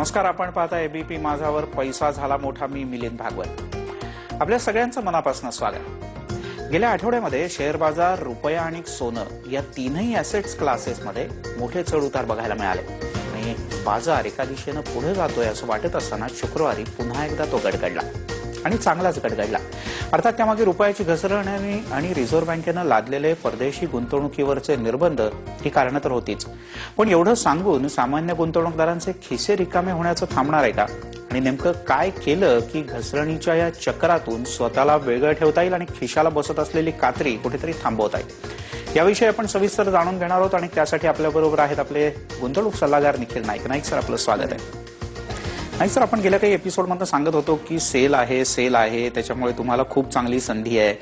नमस्कार, आपण पाहता एबीपी माझावर पैसा झाला मोठा. मी मिलिंद भागवत. आपल्या सगळ्यांचं मनापासून स्वागत. गेल्या आठवड्यामध्ये शेअर बाजार, रुपया आणि सोनं या तीनही ॲसेट्स क्लासेसमध्ये मोठे चढ उतार बघायला मिळाले आणि बाजार एका दिशेनं पुढे जातोय असं वाटत असताना शुक्रवारी पुन्हा एकदा तो गडगडला आणि चांगलाच गडगडला. अर्थात त्यामागे रुपयाची घसरण आणि रिझर्व्ह बँकेनं लादलेले परदेशी गुंतवणुकीवरचे निर्बंध ही कारणं तर होतीच. पण एवढं सांगून सामान्य गुंतवणूकदारांचे खिसे रिकामे होण्याचं थांबणार आहे का? आणि नेमकं काय केलं की घसरणीच्या या चक्रातून स्वतःला वेगळं ठेवता येईल आणि खिशाला बसत असलेली कात्री कुठेतरी थांबवता येईल? याविषयी आपण सविस्तर जाणून घेणार आहोत आणि त्यासाठी आपल्याबरोबर आहेत आपले गुंतवणूक सल्लागार निखिल नाईक. नाईक सर, आपलं स्वागत आहे. नाही सर, आपण गेल्या काही एपिसोडमध्ये सांगत होतो की सेल आहे त्याच्यामुळे तुम्हाला खूप चांगली संधी आहे.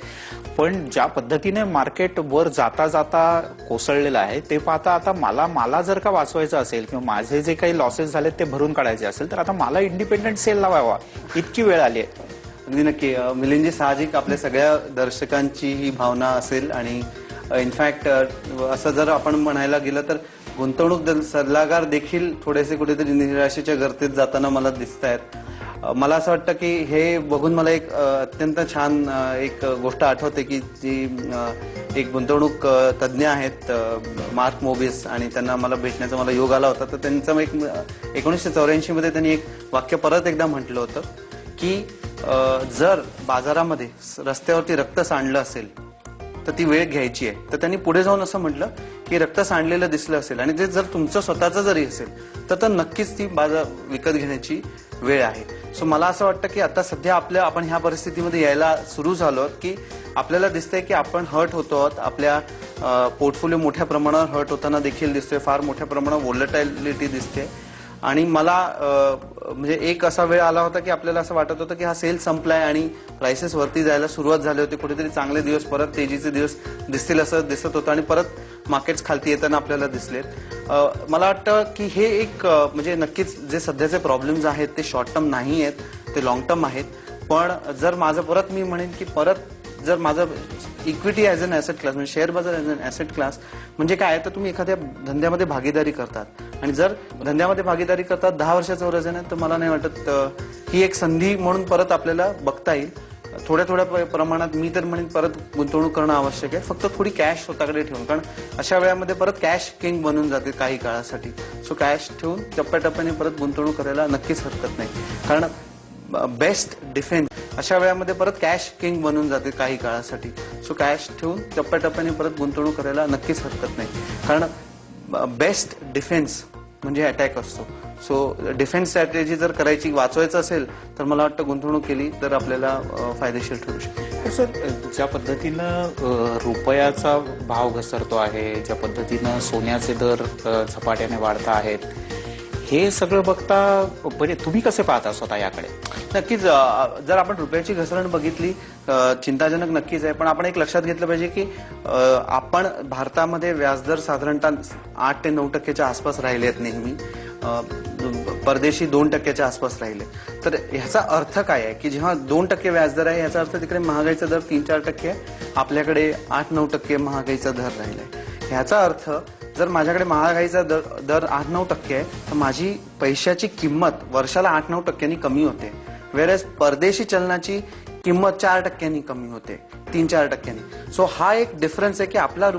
पण ज्या पद्धतीने मार्केट वर जाता जाता कोसळलेलं आहे ते पाहता आता मला जर का वाचवायचं असेल किंवा माझे जे काही लॉसेस झाले ते भरून काढायचे असेल तर आता मला इंडिपेंडंट सेल लावावा इतकी वेळ आली आहे. अगदी नक्की मिलिंदजी, साहजिक आपल्या सगळ्या दर्शकांची ही भावना असेल आणि इनफॅक्ट असं जर आपण म्हणायला गेलं तर गुंतवणूक सल्लागार देखील थोडेसे कुठेतरी निराशेच्या गर्तेत जाताना मला दिसत आहेत. मला असं वाटतं की हे बघून मला एक अत्यंत छान एक गोष्ट आठवते की जी एक गुंतवणूक तज्ज्ञ आहेत मार्क मोबिस, आणि त्यांना मला भेटण्याचा मला योग आला होता. तर त्यांचं एक 1984 मध्ये त्यांनी एक वाक्य परत एकदा म्हटलं होतं की जर बाजारामध्ये रस्त्यावरती रक्त सांडलं असेल तर ती वेळ घ्यायची आहे. तर त्यांनी पुढे जाऊन असं म्हटलं की रक्त सांडलेलं दिसलं असेल आणि ते जर तुमचं स्वतःचं जरी असेल तर नक्कीच ती बाजार विकत घेण्याची वेळ आहे. सो मला असं वाटतं की आता सध्या आपण ह्या परिस्थितीमध्ये यायला सुरू झालो की आपल्याला दिसतंय की आपण हर्ट होतो आहोत. आपल्या पोर्टफोलिओ मोठ्या प्रमाणावर हर्ट होताना देखील दिसतोय. फार मोठ्या प्रमाणावर व्होलॅटिलिटी दिसते आणि मला म्हणजे एक असा वेळ आला होता की आपल्याला असं वाटत होतं की हा सेल संपलाय आणि प्राइसेस वरती जायला सुरुवात झाली होती. कुठेतरी चांगले दिवस, परत तेजीचे दिवस दिसतील असं दिसत होतं आणि परत मार्केट्स खालती येताना आपल्याला दिसलेत. मला वाटतं की हे एक म्हणजे नक्कीच जे सध्याचे प्रॉब्लेम्स आहेत ते शॉर्ट टर्म नाही आहेत, ते लॉंग टर्म आहेत. पण जर माझं परत मी म्हणेन की परत जर माझं equity as an asset class म्हणजे शेअर बाजार ॲज अन ॲसेट क्लास म्हणजे काय तर तुम्ही एखाद्या धंद्यामध्ये भागीदारी करतात आणि जर धंद्यामध्ये भागीदारी करतात 10 वर्षाचं होरायझन आहे तर मला नाही वाटत ही एक संधी म्हणून परत आपल्याला बघता येईल. थोड्या प्रमाणात मी तर म्हणेन परत गुंतवणूक करणं आवश्यक आहे, फक्त थोडी कॅश स्वतःकडे ठेवून, कारण अशा वेळामध्ये परत कॅश किंग बनून जाते काही काळासाठी. सो कॅश ठेवून टप्प्याटप्प्याने परत गुंतवणूक करायला नक्कीच हरकत नाही, कारण बेस्ट डिफेन्स अशा वेळामध्ये परत कॅश किंग बनून जाते काही काळासाठी. सो कॅश ठेवून टप्प्याटप्प्याने परत गुंतवणूक करायला नक्कीच हरकत नाही, कारण बेस्ट डिफेन्स म्हणजे अटॅक असतो. सो डिफेन्स स्ट्रॅटेजी जर करायची, वाचवायचं असेल तर मला वाटतं गुंतवणूक केली तर आपल्याला फायदेशीर ठरू शकते. सर, ज्या पद्धतीनं रुपयाचा भाव घसरतो आहे, ज्या पद्धतीनं सोन्याचे दर झपाट्याने वाढता आहेत, हे सगळं बघता म्हणजे तुम्ही कसे पाहता स्वतः याकडे? नक्कीच जर आपण रुपयाची घसरण बघितली चिंताजनक नक्कीच आहे. पण आपण एक लक्षात घेतलं पाहिजे की आपण भारतामध्ये व्याजदर साधारणतः 8 ते 9% आसपास राहिले आहेत नेहमी. परदेशी 2% आसपास राहिले. तर ह्याचा अर्थ काय आहे की जेव्हा 2% व्याजदर आहे याचा अर्थ तिकडे महागाईचा दर 3-4% आहे, आपल्याकडे 8-9% महागाईचा दर राहिलाय. ह्याचा अर्थ जर माझ्याकडे महागाईचा दर 8-9% आहे तर माझी पैशाची किंमत वर्षाला 8-9% कमी होते, वेळेस परदेशी चलनाची किंमत 4% कमी होते, 3-4%. सो हा एक डिफरन्स आहे की आपला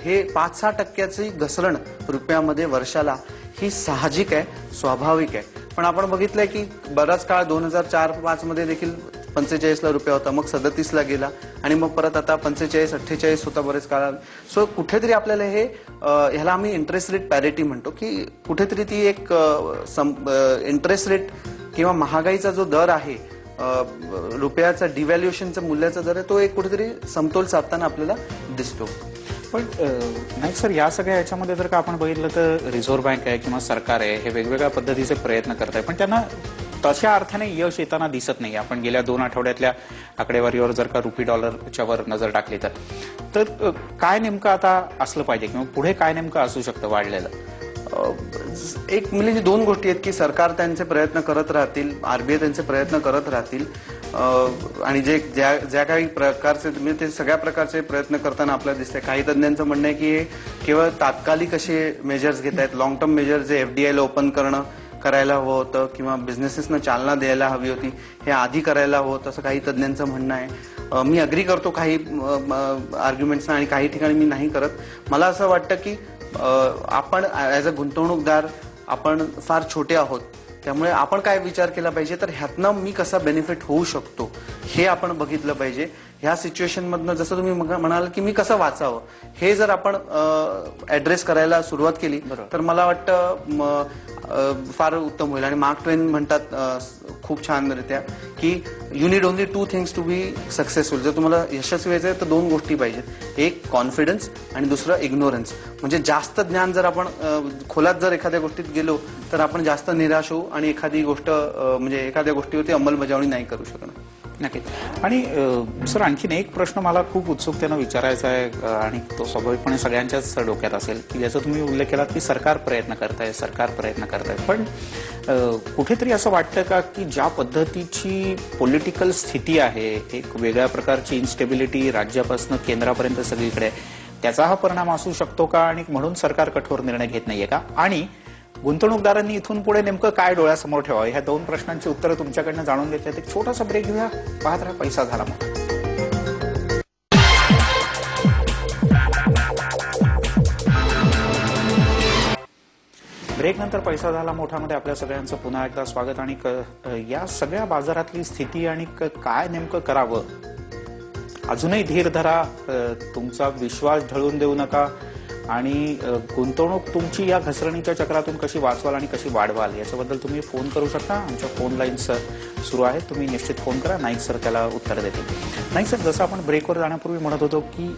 हे 5-6% घसरण रुपयामध्ये वर्षाला ही साहजिक आहे, स्वाभाविक आहे. पण आपण बघितलंय की बराच काळ 2004-05 मध्ये देखील 45ला रुपया होता, मग 37ला गेला आणि मग परत आता 45-48 होता बरेच काळ. सो कुठेतरी आपल्याला हे ह्याला आम्ही इंटरेस्ट रेट पॅरिटी म्हणतो की कुठेतरी ती एक इंटरेस्ट रेट किंवा महागाईचा जो दर आहे, रुपयाचा डिव्हॅल्युएशनचा मूल्याचा दर आहे, तो एक कुठेतरी समतोल साधताना आपल्याला दिसतो. पण नाही सर, या सगळ्या याच्यामध्ये जर का आपण बघितलं तर रिझर्व्ह बँक आहे किंवा सरकार आहे हे वेगवेगळ्या पद्धतीचे प्रयत्न करत आहे, पण त्यांना तशा अर्थाने यश येताना दिसत नाही. आपण गेल्या 2 आठवड्यातल्या आकडेवारीवर जर का रुपी डॉलरच्या वर नजर टाकली तर काय नेमकं आता असलं पाहिजे किंवा पुढे काय नेमकं असू शकतं वाढलेलं? एक म्हणजे 2 गोष्टी आहेत की सरकार त्यांचे प्रयत्न करत राहतील, आरबीआय त्यांचे प्रयत्न करत राहतील आणि ज्या काही प्रकारचे म्हणजे ते सगळ्या प्रकारचे प्रयत्न करताना आपल्याला दिसतंय. काही तज्ञांचं म्हणणं आहे की हे केवळ तात्कालिक असे मेजर्स घेत आहेत. लॉंग टर्म मेजर्स जे एफडीआयला ओपन करणं करायला हवं होतं किंवा बिझनेसेसना चालना द्यायला हवी होती, हे आधी करायला हवं होतं असं काही तज्ज्ञांचं म्हणणं आहे. मी अग्री करतो काही आर्ग्युमेंट्सना आणि काही ठिकाणी मी नाही करत. मला असं वाटतं की आपण ऍज अ गुंतवणूकदार आपण फार छोटे आहोत, त्यामुळे आपण काय विचार केला पाहिजे तर ह्यातनं मी कसा बेनिफिट होऊ शकतो हे आपण बघितलं पाहिजे. ह्या सिच्युएशन मधनं जसं तुम्ही म्हणाल की मी कसं वाचावं हे जर आपण ऍड्रेस करायला सुरुवात केली तर मला वाटतं फार उत्तम होईल. आणि मार्क ट्वेन म्हणतात खूप छानरित्या की you need only 2 things to be successful. जर तुम्हाला यशस्वी व्हायचं आहे तर 2 गोष्टी पाहिजेत, एक कॉन्फिडन्स आणि दुसरं इग्नोरन्स. म्हणजे जास्त ज्ञान जर आपण खोलात जर एखाद्या गोष्टीत गेलो तर आपण जास्त निराश होऊ आणि एखादी गोष्ट म्हणजे एखाद्या गोष्टीवरती अंमलबजावणी नाही करू शकणार. नक्की. आणि सर आणखीन एक प्रश्न मला खूप उत्सुकतेनं विचारायचा आहे आणि तो स्वाभाविकपणे सगळ्यांच्याच डोक्यात असेल की ज्याचा तुम्ही उल्लेख केलात की सरकार प्रयत्न करताय पण कुठेतरी असं वाटतं का की ज्या पद्धतीची पॉलिटिकल स्थिती आहे, एक वेगळ्या प्रकारची इन्स्टेबिलिटी राज्यापासून केंद्रापर्यंत सगळीकडे, त्याचा हा परिणाम असू शकतो का आणि म्हणून सरकार कठोर निर्णय घेत नाहीये का? आणि गुंतवणूकदारांनी इथून पुढे नेमकं काय डोळ्यासमोर ठेवावं, ह्या 2 प्रश्नांची उत्तरं तुमच्याकडनं जाणून घेतली. एक छोटासा ब्रेक घेऊया. पाहत राहा पैसा झाला मोठा. ब्रेक नंतर पैसा झाला मोठामध्ये आपल्या सगळ्यांचं पुन्हा एकदा स्वागत. आणि या सगळ्या बाजारातली स्थिती आणि काय नेमकं करावं, अजूनही धीर धरा, तुमचा विश्वास ढळून देऊ नका आणि गुंतवणूक तुमची या घसरणीच्या चक्रातून कशी वाचवाल आणि कशी वाढवाल याच्याबद्दल तुम्ही फोन करू शकता. आमच्या फोन लाईन्स सुरू आहेत, तुम्ही निश्चित फोन करा. नाईक सर त्याला उत्तर देतील. नाईक सर, जसं आपण ब्रेकवर जाण्यापूर्वी म्हणत होतो की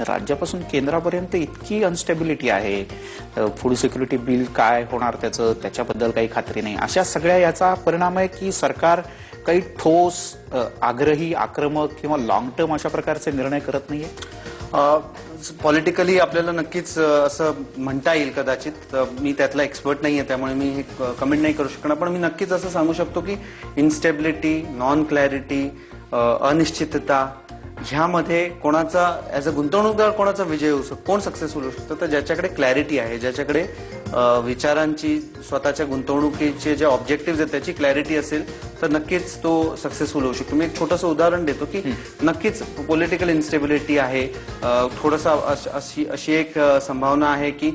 राज्यापासून केंद्रापर्यंत इतकी अनस्टेबिलिटी आहे, फूड सिक्युरिटी बिल काय होणार त्याच्याबद्दल काही खात्री नाही, अशा सगळ्या याचा परिणाम आहे की सरकार काही ठोस, आग्रही, आक्रमक किंवा लॉंग टर्म अशा प्रकारचे निर्णय करत नाहीये. पॉलिटिकली आपल्याला नक्कीच असं म्हणता येईल कदाचित. मी त्यातला एक्सपर्ट नाहीये त्यामुळे मी हे कमेंट नाही करू शकणार, पण मी नक्कीच असं सांगू शकतो की इन्स्टेबिलिटी, नॉन क्लॅरिटी, अनिश्चितता ह्यामध्ये कोणाचा ऍज अ गुंतवणूकदार कोणाचा विजय होऊ शकतो, कोण सक्सेसफुल होऊ शकतं, तर ज्याच्याकडे क्लॅरिटी आहे, ज्याच्याकडे विचारांची, स्वतःच्या गुंतवणुकीचे जे ऑब्जेक्टिव्ह आहेत त्याची क्लॅरिटी असेल तर नक्कीच तो सक्सेसफुल होऊ शकतो. मी एक छोटंसं उदाहरण देतो की नक्कीच पॉलिटिकल इन्स्टेबिलिटी आहे, थोडंसं अशी एक संभावना आहे की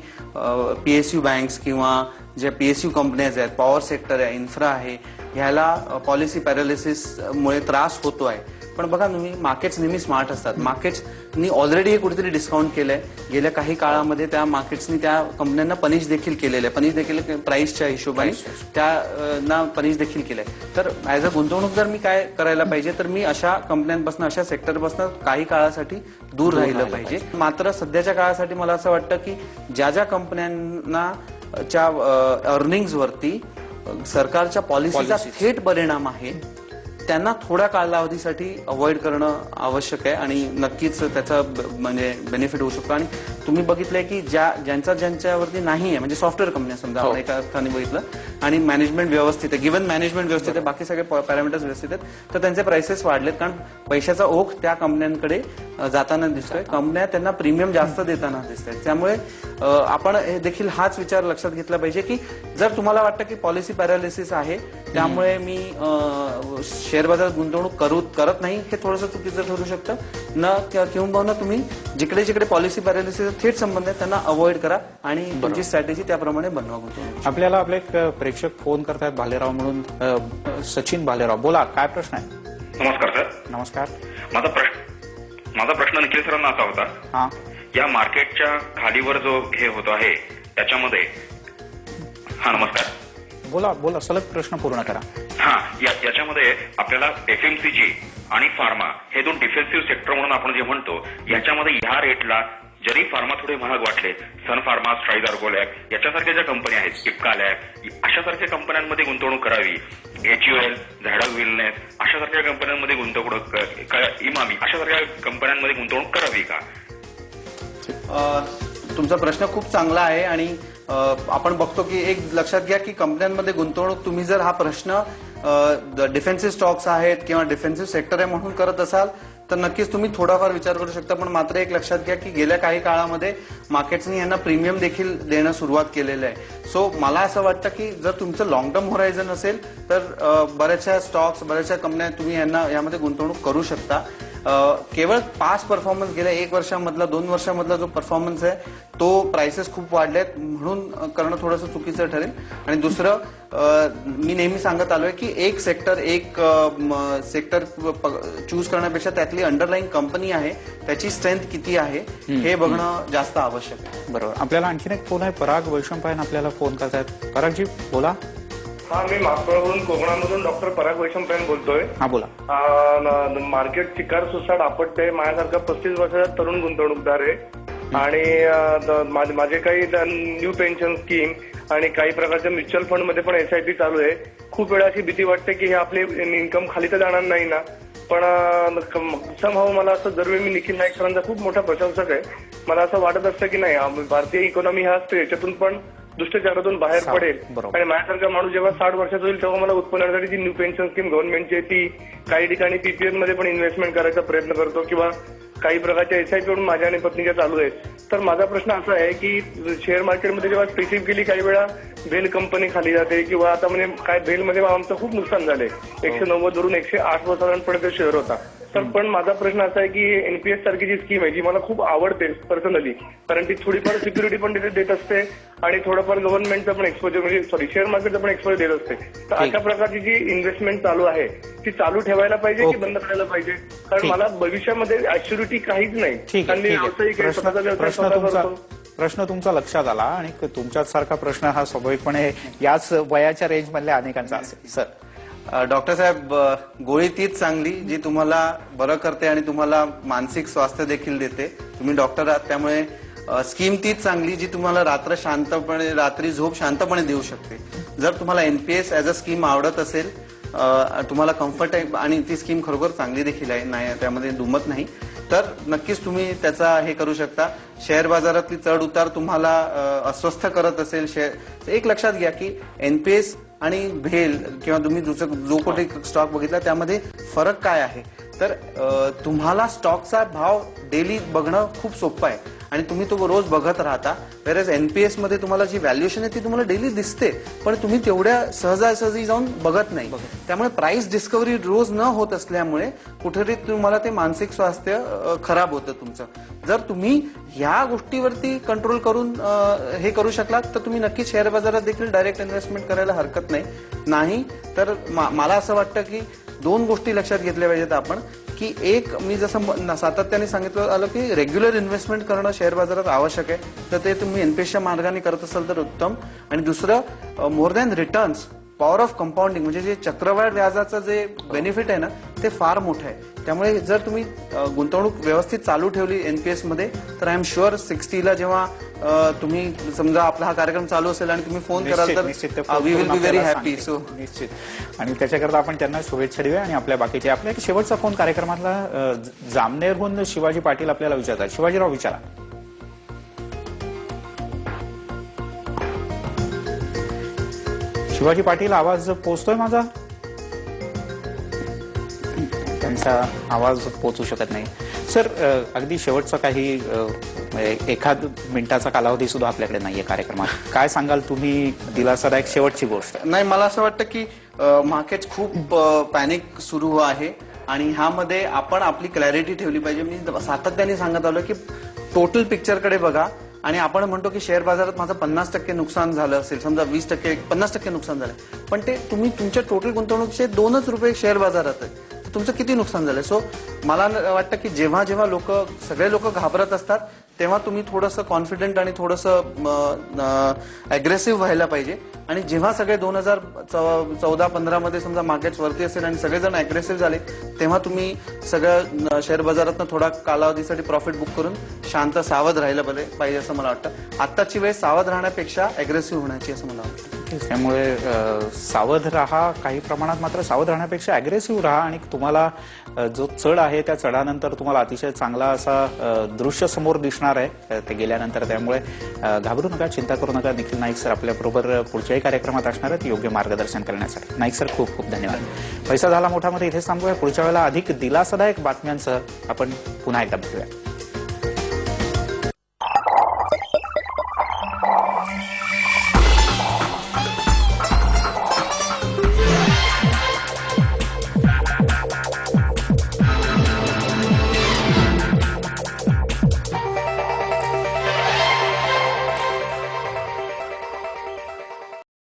PSU बँक्स किंवा ज्या PSU कंपन्याज आहेत, पॉवर सेक्टर आहे, इन्फ्रा आहे, ह्याला पॉलिसी पॅरालिसिसमुळे त्रास होतो आहे. पण बघा तुम्ही, मार्केट्स नेहमी स्मार्ट असतात. मार्केट्सनी ऑलरेडी हे कुठेतरी डिस्काउंट केलंय. गेल्या काही काळामध्ये त्या मार्केट्सनी त्या कंपन्यांना पनिश देखील केलेलं आहे. पनिश देखील प्राइसच्या हिशोबाने त्यांना पनिश देखील केलंय. तर ऍज अ गुंतवणूकदार मी काय करायला पाहिजे, तर मी अशा कंपन्यांपासून, अशा सेक्टरपासून काही काळासाठी दूर राहिलं पाहिजे. मात्र सध्याच्या काळासाठी मला असं वाटतं की ज्या कंपन्यांना च्या अर्निंग्सवरती सरकारच्या पॉलिसीचा थेट परिणाम आहे त्यांना थोड्या कालावधीसाठी अवॉइड करणं आवश्यक आहे आणि नक्कीच त्याचा म्हणजे बेनिफिट होऊ शकतो. आणि तुम्ही बघितलंय की ज्यांच्यावरती नाही आहे, म्हणजे सॉफ्टवेअर कंपन्या समजा आपण एका अर्थाने बघितलं आणि मॅनेजमेंट व्यवस्थित आहे, गिव्हन मॅनेजमेंट व्यवस्थित आहे, बाकी सगळे पॅरामीटर्स व्यवस्थित आहेत, तर त्यांचे प्राइसेस वाढलेत कारण पैशाचा ओघ त्या कंपन्यांकडे जाताना दिसतोय. कंपन्या त्यांना प्रीमियम जास्त देताना दिसत आहेत. त्यामुळे आपण देखील हाच विचार लक्षात घेतला पाहिजे की जर तुम्हाला वाटतं की पॉलिसी पॅरालिसिस आहे त्यामुळे मी शेअर बाजारात गुंतवणूक करत नाही, हे थोडंसं चुकीचं ठरू शकतं. किंवा तुम्ही जिकडे जिकडे पॉलिसी पॅरालिसिस थेट संबंध आहे त्यांना अवॉइड करा आणि तुमची स्ट्रॅटेजी त्याप्रमाणे बनवा. गुंतवणूक आपल्याला आपले एक प्रेक्षक फोन करतायत, भालेराव म्हणून. सचिन भालेराव, बोला, काय प्रश्न आहे? नमस्कार सर. नमस्कार. माझा प्रश्न निखिल सरांना असा होता, हा, या मार्केटच्या खालीवर जो हे होतो आहे त्याच्यामध्ये. हा, नमस्कार. बोला, सलग प्रश्न पूर्ण करा. हा, याच्यामध्ये आपल्याला FMCG आणि फार्मा हे 2 डिफेन्सिव्ह सेक्टर म्हणून आपण जे म्हणतो, याच्यामध्ये ह्या रेटला जरी फार्मा थोडे महाग वाटले, सन फार्मा, स्ट्राइडर, गोलॅक याच्यासारख्या ज्या कंपन्या आहेत, इप्का लॅब, अशासारख्या कंपन्यांमध्ये गुंतवणूक करावी. HUL, झायडस वेलनेस अशासारख्या कंपन्यांमध्ये गुंतवणूक, इमामी अशासारख्या कंपन्यांमध्ये गुंतवणूक करावी का? तुमचा प्रश्न खूप चांगला आहे आणि आपण बघतो की एक लक्षात घ्या की कंपन्यांमध्ये गुंतवणूक तुम्ही जर हा प्रश्न डिफेन्सिव्ह स्टॉक्स आहेत किंवा डिफेन्सिव्ह सेक्टर आहे म्हणून करत असाल तर नक्कीच तुम्ही थोडाफार विचार करू शकता. पण मात्र एक लक्षात घ्या की गेल्या काही काळामध्ये मार्केट्सनी यांना प्रीमियम देखील देणं सुरुवात केलेलं आहे. सो मला असं वाटतं की जर तुमचं लॉंग टर्म होरायझन असेल तर बऱ्याचशा स्टॉक्स, बऱ्याचशा कंपन्या तुम्ही यांना यामध्ये गुंतवणूक करू शकता. केवळ पास्ट परफॉर्मन्स गेल्या 1 वर्षामधला 2 वर्षामधला जो परफॉर्मन्स आहे तो प्राइसेस खूप वाढलेत म्हणून करणं थोडंसं चुकीचं ठरेल. आणि दुसरं, मी नेहमी सांगत आलोय की एक सेक्टर चूज करण्यापेक्षा त्यातली अंडरलाईन कंपनी आहे त्याची स्ट्रेंथ किती आहे हे बघणं जास्त आवश्यक आहे. बरोबर. आपल्याला आणखीन एक फोन आहे. पराग वैशंपायन आपल्याला फोन करतायत. परागजी बोला. हा, मी मागवरून कोकणामधून डॉक्टर पराग वैशंपायन बोलतोय. हा बोला. मार्केट चिकार सुसाट आपटते. माझ्यासारखा 35 वर्षाचा तरुण गुंतवणूकदार आहे आणि माझे काही न्यू पेन्शन स्कीम आणि काही प्रकारच्या म्युच्युअल फंड मध्ये पण SIP चालू आहे. खूप वेळा अशी भीती वाटते की हे आपले इन्कम खाली तर जाणार नाही ना, पण समहाऊ मला असं जरूर, मी निखिल नाईक सरांचा खूप मोठा प्रशंसक आहे. मला असं वाटत असतं की नाही, भारतीय इकॉनॉमी हा याच्यातून पण दुष्टचक्रातून बाहेर पडेल. आणि माझ्यासारखा माणूस जेव्हा 60 वर्षाचा होईल तेव्हा मला उत्पन्नासाठी जी न्यू पेन्शन स्कीम गव्हर्नमेंटची आहे ती काही ठिकाणी PPF मध्ये पण इन्व्हेस्टमेंट करायचा प्रयत्न करतो किंवा काही प्रकारच्या SIP म्हणून माझ्या आणि पत्नीच्या चालू आहेत. तर माझा प्रश्न असा आहे की शेअर मार्केटमध्ये जेव्हा स्पेसिफिकली काही वेळा भेल कंपनी खाली जाते किंवा आता म्हणजे काय भेलमध्ये आमचं खूप नुकसान झालंय. 190 वरून 108 वर्षांपर्यंत शेअर होता. तर पण माझा प्रश्न असा आहे की NPS सारखी जी स्कीम आहे जी मला खूप आवडते पर्सनली, कारण ती थोडीफार सिक्युरिटी पण देत असते आणि थोडंफार गव्हर्नमेंटचा पण एक्सपोजर, म्हणजे शेअर मार्केटचा पण एक्सपोजर देत असते. तर अशा प्रकारची जी इन्व्हेस्टमेंट चालू आहे ती चालू ठेवायला पाहिजे की बंद करायला पाहिजे? कारण मला भविष्यामध्ये ऍश्युरिटी काहीच नाही. कारण मी व्यावसायिक आहे, स्वतःचा व्यवसाय स्वतः करतो. प्रश्न तुमचा लक्षात आला आणि तुमच्याच सारखा प्रश्न हा स्वाभाविकपणे याच वयाच्या रेंज मधल्या अनेकांचा असेल. सर, डॉक्टर साहेब, गोळी तीच चांगली जी तुम्हाला बरं करते आणि तुम्हाला मानसिक स्वास्थ्य देखील देते. तुम्ही डॉक्टर आहात त्यामुळे स्कीम तीच चांगली जी तुम्हाला रात्री झोप शांतपणे देऊ शकते. जर तुम्हाला NPS ऍज अ स्कीम आवडत असेल, तुम्हाला कम्फर्ट आहे आणि ती स्कीम खरोखर चांगली देखील आहे, नाही त्यामध्ये दुमत नाही, तर नक्कीच तुम्ही त्याचा हे करू शकता. शेअर बाजारातली चढ उतार तुम्हाला अस्वस्थ करत असेल, एक लक्षात घ्या की NPS आणि भेल किंवा तुम्ही जो कोणी स्टॉक बघितला त्यामध्ये फरक काय आहे. तर तुम्हाला स्टॉकचा भाव डेली बघणं खूप सोपं आहे आणि तुम्ही तो रोज बघत राहता. वेरएज NPS मध्ये तुम्हाला जी व्हॅल्युएशन आहे ती तुम्हाला डेली दिसते पण तुम्ही तेवढ्या सहजासहजी जाऊन बघत नाही. त्यामुळे प्राइस डिस्कव्हरी रोज न होत असल्यामुळे कुठेतरी तुम्हाला ते मानसिक स्वास्थ्य खराब होतं तुमचं. जर तुम्ही ह्या गोष्टीवरती कंट्रोल करून हे करू शकलात तर तुम्ही नक्की शेअर बाजारात देखील डायरेक्ट इन्व्हेस्टमेंट करायला हरकत नाही. तर मला असं वाटतं की 2 गोष्टी लक्षात घेतल्या पाहिजेत आपण, की एक, मी जसं सातत्याने सांगितलं आलं की रेग्युलर इन्व्हेस्टमेंट करणं शेअर बाजारात आवश्यक आहे, तर ते तुम्ही NPSच्या मार्गाने करत असाल तर उत्तम. आणि दुसरं, more than returns, power of compounding म्हणजे जे चक्रवाढ व्याजाचं जे बेनिफिट आहे ना ते फार मोठं आहे. त्यामुळे जर तुम्ही गुंतवणूक व्यवस्थित चालू ठेवली NPS मध्ये तर आय एम शुअर 60ला जेव्हा तुम्ही समजा आपला हा कार्यक्रम चालू असेल आणि तुम्ही फोन कराल तर we will be very happy. So निश्चित. आणि त्याच्याकरता आपण त्यांना शुभेच्छा देऊया. आणि आपल्या एक शेवटचा फोन कार्यक्रमातला जामनेरहून शिवाजी पाटील आपल्याला विचारतात. शिवाजीराव, विचारा. शिवाजी पाटील, आवाज पोचतोय माझा? त्यांचा आवाज पोचू शकत नाही. सर, अगदी शेवटचा काही 1 मिनिटाचा कालावधी सुद्धा आपल्याकडे नाहीये कार्यक्रमात. काय सांगाल तुम्ही दिलासादायक शेवटची गोष्ट? नाही, मला असं वाटतं की मार्केट खूप पॅनिक सुरू आहे आणि ह्यामध्ये आपण आपली क्लॅरिटी ठेवली पाहिजे. मी सातत्याने सांगत आलो की टोटल पिक्चरकडे बघा. आणि आपण म्हणतो की शेअर बाजारात माझं 50% नुकसान झालं असेल, समजा 20%, 50% नुकसान झालं, पण ते तुम्ही तुमच्या टोटल गुंतवणुकीचे 2च रुपये शेअर बाजारात आहे, तुमचं किती नुकसान झालंय. सो मला वाटतं की जेव्हा सगळे लोक घाबरत असतात तेव्हा तुम्ही थोडंसं कॉन्फिडंट आणि थोडंसं अग्रेसिव्ह व्हायला पाहिजे. आणि जेव्हा सगळे 2014-15 मध्ये समजा मार्केट्स वरती असेल आणि सगळेजण अग्रेसिव्ह झाले तेव्हा तुम्ही सगळ्या शेअर बाजारातनं थोडा कालावधीसाठी प्रॉफिट बुक करून शांत सावध राहिलं पाहिजे असं मला वाटतं. आत्ताची वेळ सावध राहण्यापेक्षा अग्रेसिव्ह होण्याची असं मला वाटतं. त्यामुळे सावध राहा, काही प्रमाणात मात्र सावध राहण्यापेक्षा अग्रेसिव्ह राहा. आणि तुम्हाला जो चढ आहे त्या चढानंतर तुम्हाला अतिशय चांगला असा दृश्य समोर दिसणार असणार आहे ते गेल्यानंतर, त्यामुळे घाबरू नका, चिंता करू नका. निखिल नाईक सर आपल्याबरोबर पुढच्याही कार्यक्रमात असणार आहेत योग्य मार्गदर्शन करण्यासाठी. नाईक सर खूप खूप धन्यवाद. पैसा झाला मोठामध्ये इथेच थांबूया. पुढच्या वेळेला अधिक दिलासादायक बातम्यांसह आपण पुन्हा एकदा भेटूया.